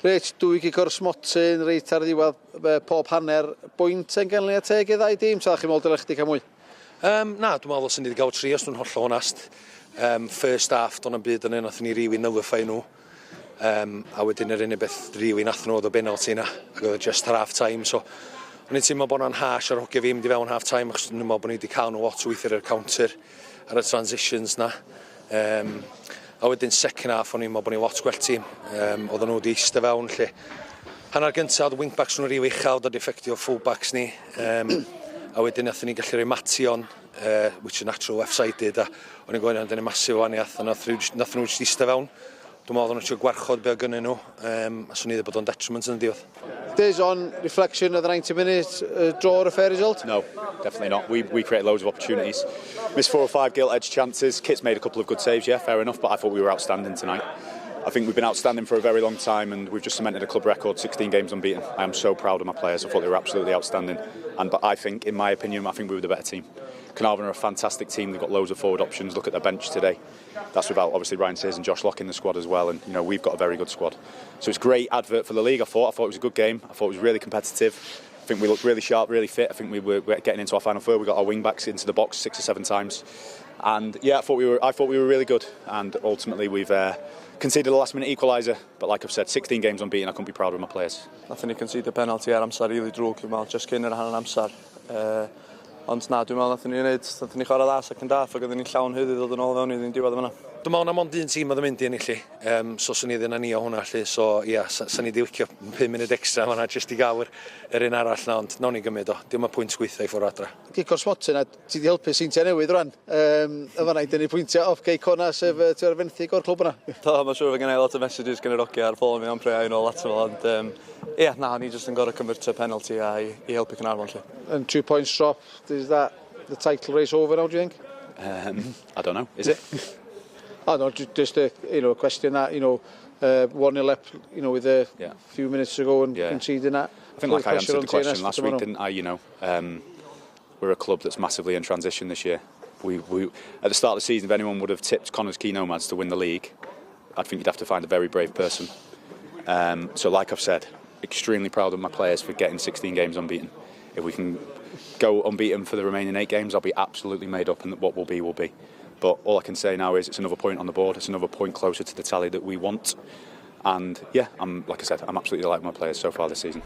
Reit, 2 gigor smotyn reit ar ddiwedd pob hanner pwynt yn Ymateb i ddau dîm, ta chi modd dylech chi cael mwy? Na, dwi'n meddwl sy'n ni wedi gael 3 os dwi'n hollol onest. First half, do'n am byd yn un, nath ni rili nullify nhw. A wedyn yr unig beth rili nath nhw oedd y penalty na, ac oedd just ar half time, so o'n i'n teimlo bod nhw'n harsh ar hogia fi mynd i fewn half time, achos dwi'n meddwl bod ni wedi cael nhw lot weithio ar y counter, ar y transitions na. A wedyn second half, o'n i'n meddwl bod ni lot gwell tîm. Oedden nhw wedi eistedd fewn, lle hanner gyntaf, oedd wingbacks nhw'n rili uchel, oedd effectio fullbacks ni. A wedyn nathon ni gallu rhoi Mation, which is natural left-sided, a o'n i'n gwneud yn y masif o waniaeth, a nath nhw wedi eistedd fewn. Dwi'n meddwl oedd nhw'n trio gwarchod be o gynnyn nhw, a swn i ddweud bod o'n detriment yn y diwedd. Days on reflection of the 90 minutes draw or a fair result? No, definitely not. We created loads of opportunities. Missed 4 or 5 gilt-edged chances. Kit's made a couple of good saves, yeah, fair enough, but I thought we were outstanding tonight. I think we've been outstanding for a very long time, and we've just cemented a club record, 16 games unbeaten. I am so proud of my players. I thought they were absolutely outstanding. But I think, in my opinion, I think we were the better team. Caernarfon are a fantastic team. They've got loads of forward options. Look at their bench today. That's without obviously Ryan Sears and Josh Locke in the squad as well. And we've got a very good squad. So it's a great advert for the league. I thought it was a good game. I thought it was really competitive. I think we looked really sharp, really fit. I think we were getting into our final third. We got our wing backs into the box 6 or 7 times. And yeah, I thought we were really good. And ultimately we've conceded a last-minute equaliser. But like I've said, 16 games unbeaten. I couldn't be prouder of my players. Nathon ni concede penalty ar amser rili drwg, dwi'n meddwl, just cyn yr hanner amser. Ond na, dwi'n meddwl nathon ni chwarae dda second half, ac oedden ni llawn hyddi ddod yn ôl fewn i'n diwedd yma. Dwi'n meddwl na mond un tîm oedd yn mynd i ennill, so swn i ddim yn ni o hwnna, so ia, sa'n ni di licio 5 munud extra fan'na jyst i gael yr un arall na, ond nawn ni gymryd o, dim y pwynt gweithio i ffwrdd adra. Gigor smotyn, a ti di helpu Seintiau Newydd rwan, y fan'na i dynnu pwyntiau off Cei Connah, sef ti'n fenthyg o'r clwb yna. Do, mae'n siŵr fe gen i lot o messages gan yr ogi ar ffôn mi am prea un o lot o fel, ond ia, na, ni jyst yn gorau cymryd penalty a i helpu Caernarfon lle. And 2 points drop, is that the title race over now, do you think? I don't know, is it? Oh no, just a question that 1-0 up, with a few minutes to go and conceding that. I think like I answered the question last week, didn't I? We're a club that's massively in transition this year. We at the start of the season, if anyone would have tipped Connah's key nomads to win the league, I think you'd have to find a very brave person. So like I've said, extremely proud of my players for getting 16 games unbeaten. If we can go unbeaten for the remaining 8 games, I'll be absolutely made up, and what will be will be. But all I can say now is it's another point on the board. It's another point closer to the tally that we want. And yeah, like I said, I'm absolutely delighted with my players so far this season.